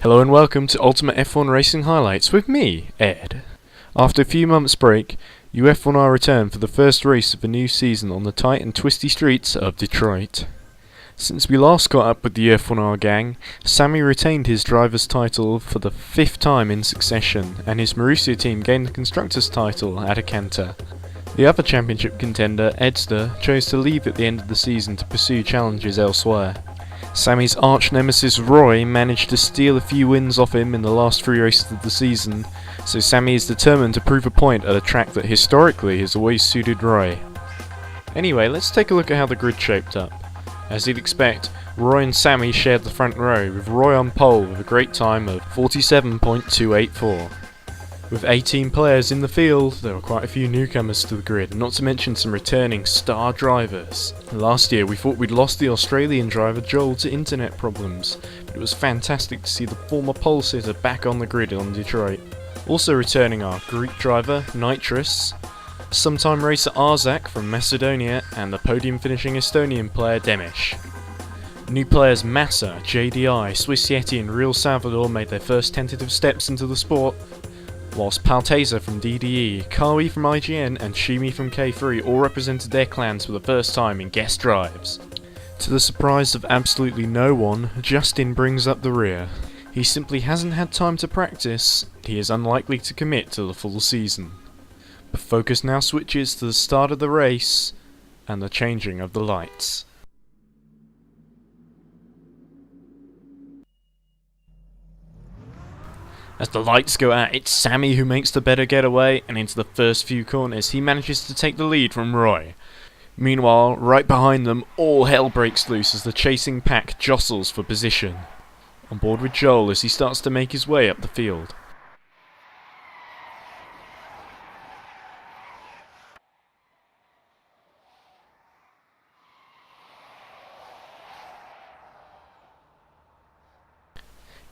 Hello and welcome to Ultimate F1 Racing Highlights with me, Ed. After a few months break, UF1R returned for the first race of the new season on the tight and twisty streets of Detroit. Since we last got up with the UF1R gang, Sammy retained his driver's title for the 5th time in succession, and his Marussia team gained the constructor's title at a canter. The other championship contender, Edster, chose to leave at the end of the season to pursue challenges elsewhere. Sammy's arch-nemesis Roy managed to steal a few wins off him in the last 3 races of the season, so Sammy is determined to prove a point at a track that historically has always suited Roy. Anyway, let's take a look at how the grid shaped up. As you'd expect, Roy and Sammy shared the front row, with Roy on pole with a great time of 47.284. With 18 players in the field, there were quite a few newcomers to the grid, not to mention some returning star drivers. Last year we thought we'd lost the Australian driver Joel to internet problems, but it was fantastic to see the former pole sitter back on the grid on Detroit. Also returning are Greek driver Nitrous, sometime racer Arzak from Macedonia, and the podium finishing Estonian player Demish. New players Massa, JDI, Swiss Yeti and Real Salvador made their first tentative steps into the sport, whilst Palteza from DDE, Kawi from IGN and Shimi from K3 all represented their clans for the first time in guest drives. To the surprise of absolutely no one, Justin brings up the rear. He simply hasn't had time to practice, he is unlikely to commit to the full season. The focus now switches to the start of the race and the changing of the lights. As the lights go out, it's Sammy who makes the better getaway, and into the first few corners he manages to take the lead from Roy. Meanwhile, right behind them, all hell breaks loose as the chasing pack jostles for position. On board with Joel as he starts to make his way up the field.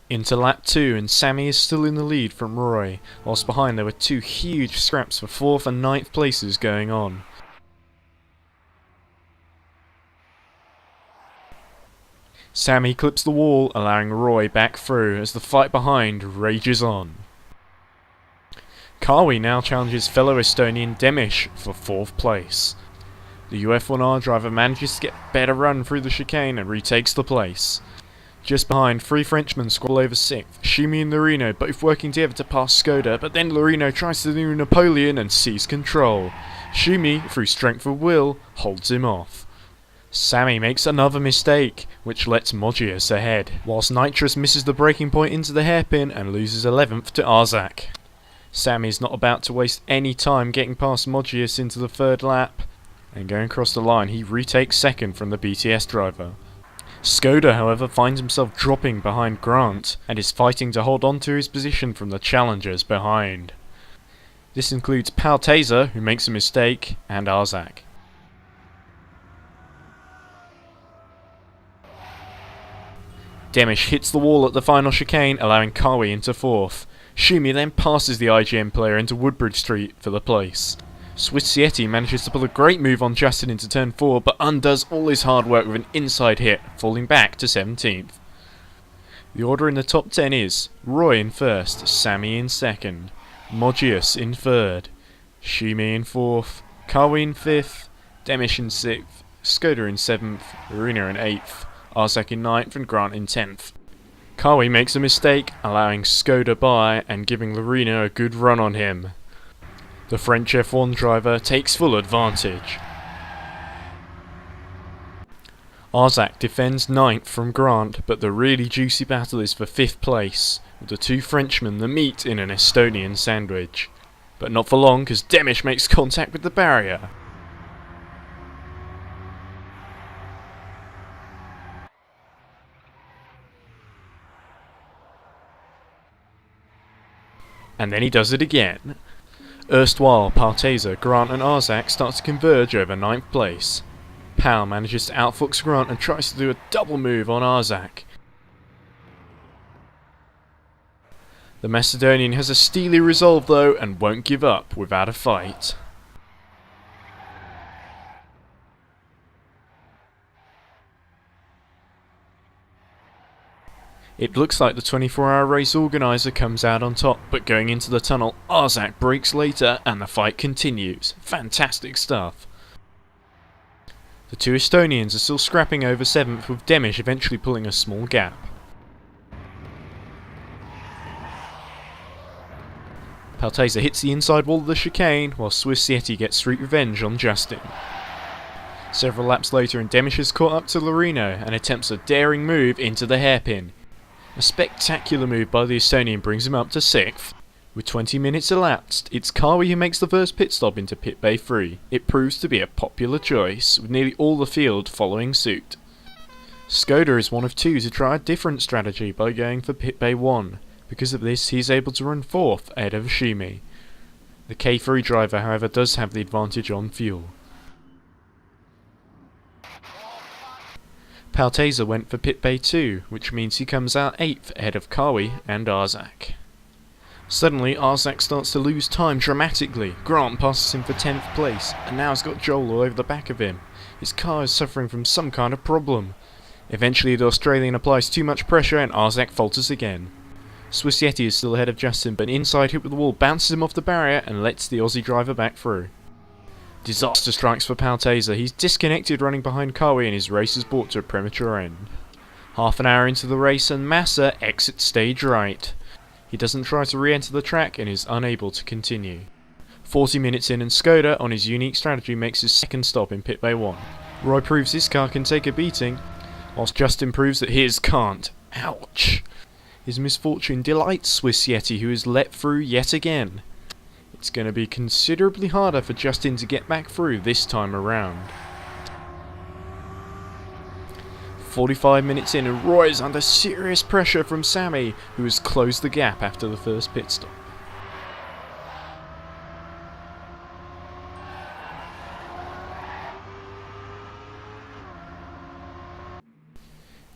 Into lap 2 and Sammy is still in the lead from Roy, whilst behind there were 2 huge scraps for 4th and 9th places going on. Sammy clips the wall, allowing Roy back through as the fight behind rages on. Kawi now challenges fellow Estonian Demish for 4th place. The UF1R driver manages to get a better run through the chicane and retakes the place. Just behind, 3 Frenchmen squabble over 6th, Shimi and Lorino both working together to pass Skoda, but then Lorino tries to do Napoleon and seizes control. Shimi, through strength of will, holds him off. Sammy makes another mistake, which lets Mogius ahead, whilst Nitrous misses the braking point into the hairpin and loses 11th to Arzak. Sammy's not about to waste any time getting past Mogius into the 3rd lap, and going across the line he retakes 2nd from the BTS driver. Skoda, however, finds himself dropping behind Grant and is fighting to hold on to his position from the challengers behind. This includes Palteza, who makes a mistake, and Arzak. Demish hits the wall at the final chicane, allowing Kawi into 4th. Shumi then passes the IGN player into Woodbridge Street for the place. Swiss Yeti manages to pull a great move on Justin into turn 4, but undoes all his hard work with an inside hit, falling back to 17th. The order in the top 10 is Roy in 1st, Sammy in 2nd, Mogius in 3rd, Shimi in 4th, Kawi in 5th, Demish in 6th, Skoda in 7th, Arena in 8th, Arzak in 9th and Grant in 10th. Kawi makes a mistake, allowing Skoda by and giving Lorino a good run on him. The French F1 driver takes full advantage. Arzak defends 9th from Grant, but the really juicy battle is for 5th place, with the 2 Frenchmen that meet in an Estonian sandwich. But not for long, because Demish makes contact with the barrier. And then he does it again. Erstwhile, Palteza, Grant and Arzak start to converge over 9th place. Pal manages to outfox Grant and tries to do a double move on Arzak. The Macedonian has a steely resolve though and won't give up without a fight. It looks like the 24-hour race organiser comes out on top, but going into the tunnel, Arzak breaks later and the fight continues. Fantastic stuff. The two Estonians are still scrapping over 7th, with Demish eventually pulling a small gap. Paltesa hits the inside wall of the chicane, while Swiss Yeti gets street revenge on Justin. Several laps later, and Demish is caught up to Lorino and attempts a daring move into the hairpin. A spectacular move by the Estonian brings him up to 6th. With 20 minutes elapsed, it's Kawi who makes the first pit stop into pit bay 3. It proves to be a popular choice, with nearly all the field following suit. Skoda is one of two to try a different strategy by going for pit bay 1. Because of this, he is able to run 4th ahead of Ashimi. The K3 driver, however, does have the advantage on fuel. Paltesa went for pit bay 2, which means he comes out 8th ahead of Kawi and Arzak. Suddenly, Arzak starts to lose time dramatically. Grant passes him for 10th place, and now has got Joel all over the back of him. His car is suffering from some kind of problem. Eventually, the Australian applies too much pressure and Arzak falters again. Swiss Yeti is still ahead of Justin, but an inside hit with the wall bounces him off the barrier and lets the Aussie driver back through. Disaster strikes for Paltesa. He's disconnected running behind Kawi and his race is brought to a premature end. Half an hour into the race and Massa exits stage right. He doesn't try to re-enter the track and is unable to continue. 40 minutes in and Skoda, on his unique strategy, makes his second stop in pit bay 1. Roy proves his car can take a beating, whilst Justin proves that his can't. Ouch! His misfortune delights Swiss Yeti, who is let through yet again. It's going to be considerably harder for Justin to get back through this time around. 45 minutes in and Roy is under serious pressure from Sammy, who has closed the gap after the first pit stop.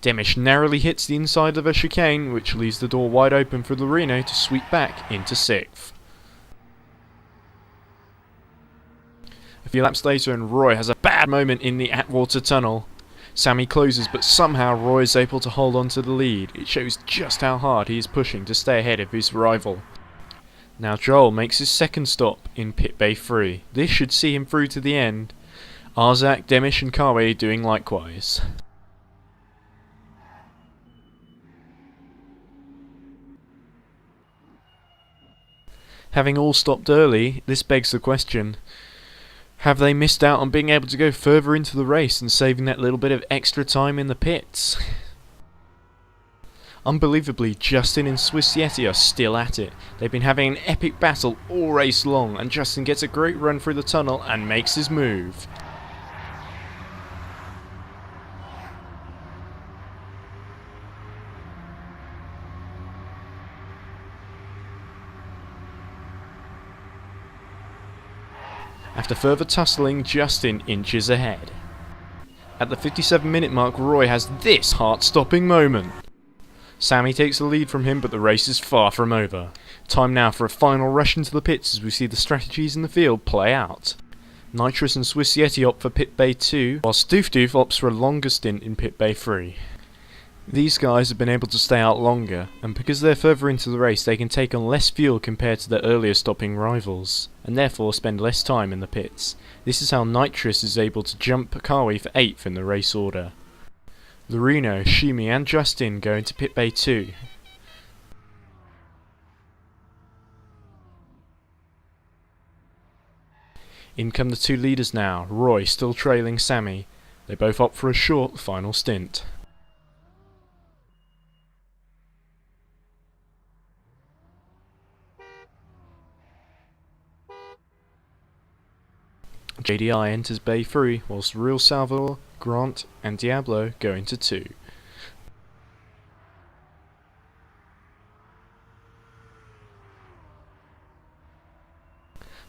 Demish narrowly hits the inside of a chicane, which leaves the door wide open for Lorino to sweep back into 6th. A few laps later and Roy has a bad moment in the Atwater tunnel. Sammy closes, but somehow Roy is able to hold on to the lead. It shows just how hard he is pushing to stay ahead of his rival. Now Joel makes his second stop in pit bay 3. This should see him through to the end. Arzak, Demish and Kawi doing likewise. Having all stopped early, this begs the question, have they missed out on being able to go further into the race and saving that little bit of extra time in the pits? Unbelievably, Justin and Swiss Yeti are still at it. They've been having an epic battle all race long, and Justin gets a great run through the tunnel and makes his move. After further tussling, Justin inches ahead. At the 57-minute mark, Roy has this heart-stopping moment. Sammy takes the lead from him, but the race is far from over. Time now for a final rush into the pits as we see the strategies in the field play out. Nitrous and Swiss Yeti opt for pit bay 2, while Stoof Doof opts for a longer stint in pit bay 3. These guys have been able to stay out longer, and because they're further into the race they can take on less fuel compared to their earlier stopping rivals, and therefore spend less time in the pits. This is how Nitrous is able to jump Kawi for 8th in the race order. Lorino, Shimi and Justin go into pit bay 2. In come the two leaders now, Roy still trailing Sammy. They both opt for a short final stint. JDI enters bay 3, whilst Real Salvador, Grant and Diablo go into 2.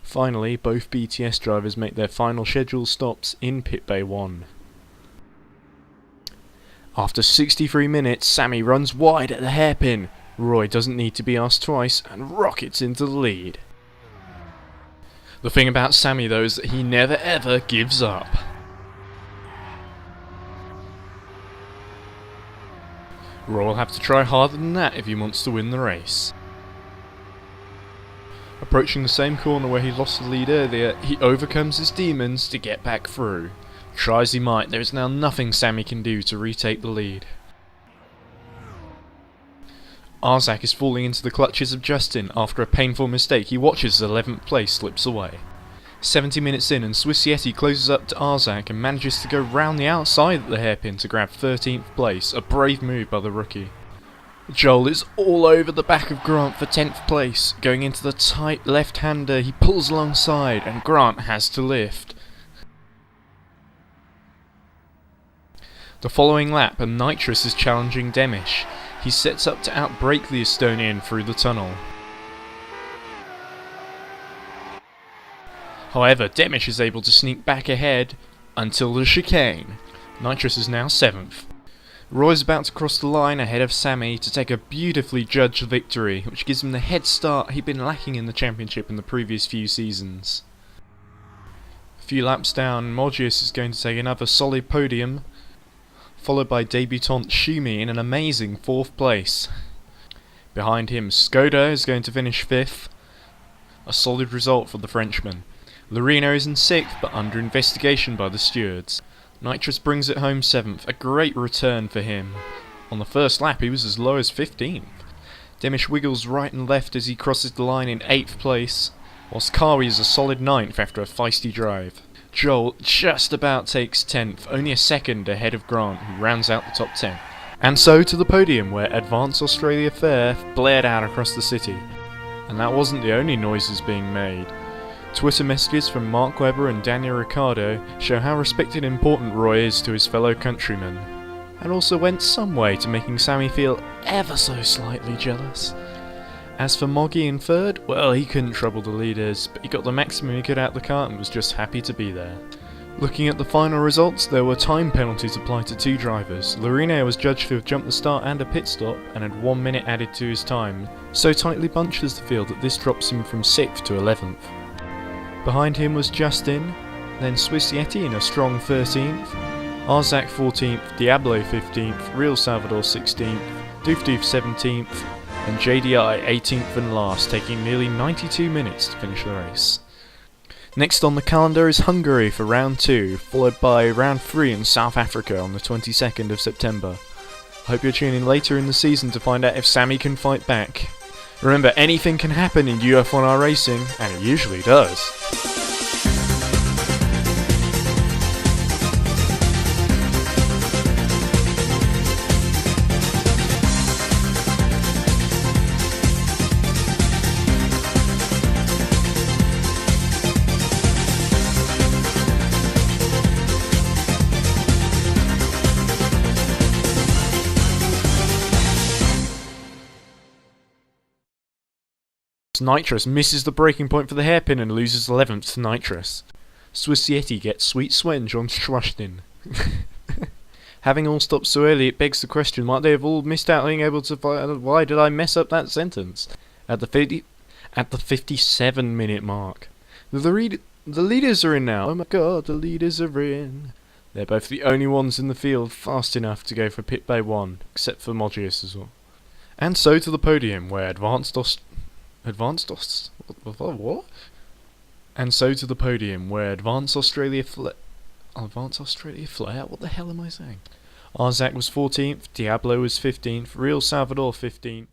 Finally, both BTS drivers make their final scheduled stops in pit bay 1. After 63 minutes, Sammy runs wide at the hairpin. Roy doesn't need to be asked twice and rockets into the lead. The thing about Sammy though is that he never ever gives up. Roy will have to try harder than that if he wants to win the race. Approaching the same corner where he lost the lead earlier, he overcomes his demons to get back through. Try as he might, there is now nothing Sammy can do to retake the lead. Arzak is falling into the clutches of Justin after a painful mistake. He watches as 11th place slips away. 70 minutes in and Swiss Yeti closes up to Arzak and manages to go round the outside of the hairpin to grab 13th place, a brave move by the rookie. Joel is all over the back of Grant for 10th place. Going into the tight left-hander, he pulls alongside and Grant has to lift. The following lap, and Nitrous is challenging Demish. He sets up to outbrake the Estonian through the tunnel. However, Demish is able to sneak back ahead until the chicane. Nitrous is now 7th. Roy's about to cross the line ahead of Sammy to take a beautifully judged victory, which gives him the head start he'd been lacking in the championship in the previous few seasons. A few laps down, Mogius is going to take another solid podium, followed by debutant Shumi in an amazing 4th place. Behind him, Skoda is going to finish 5th, a solid result for the Frenchman. Lorino is in 6th, but under investigation by the stewards. Nitrous brings it home 7th, a great return for him. On the first lap he was as low as 15th. Demish wiggles right and left as he crosses the line in 8th place, whilst Kawi is a solid 9th after a feisty drive. Joel just about takes 10th, only a second ahead of Grant, who rounds out the top 10. And so to the podium, where Advance Australia Fair blared out across the city. And that wasn't the only noises being made. Twitter messages from Mark Webber and Daniel Ricciardo show how respected and important Roy is to his fellow countrymen, and also went some way to making Sammy feel ever so slightly jealous. As for Moggy in 3rd, well, he couldn't trouble the leaders, but he got the maximum he could out of the car and was just happy to be there. Looking at the final results, there were time penalties applied to 2 drivers. Lorino was judged to have jumped the start and a pit stop, and had 1 minute added to his time. So tightly bunched was the field that this drops him from 6th to 11th. Behind him was Justin, then Swiss Yeti in a strong 13th, Arzak 14th, Diablo 15th, Real Salvador 16th, Doof 17th, and JDI 18th and last, taking nearly 92 minutes to finish the race. Next on the calendar is Hungary for round 2, followed by round 3 in South Africa on the 22nd of September. I hope you're tuning in later in the season to find out if Sammy can fight back. Remember, anything can happen in UF1R racing, and it usually does. Nitrous misses the breaking point for the hairpin and loses 11th to Nitrous. Swiss Yeti gets sweet swenge on Schwachtin. Having all stopped so early, it begs the question, might they have all missed out being able to fight? Why did I mess up that sentence? At the 57-minute mark. The leaders are in now. Oh my god, the leaders are in. They're both the only ones in the field fast enough to go for pit bay 1, except for Mogius as well. And so to the podium, where Advance Australia Flair. What the hell am I saying? Arzak was 14th, Diablo was 15th, Real Salvador 15th.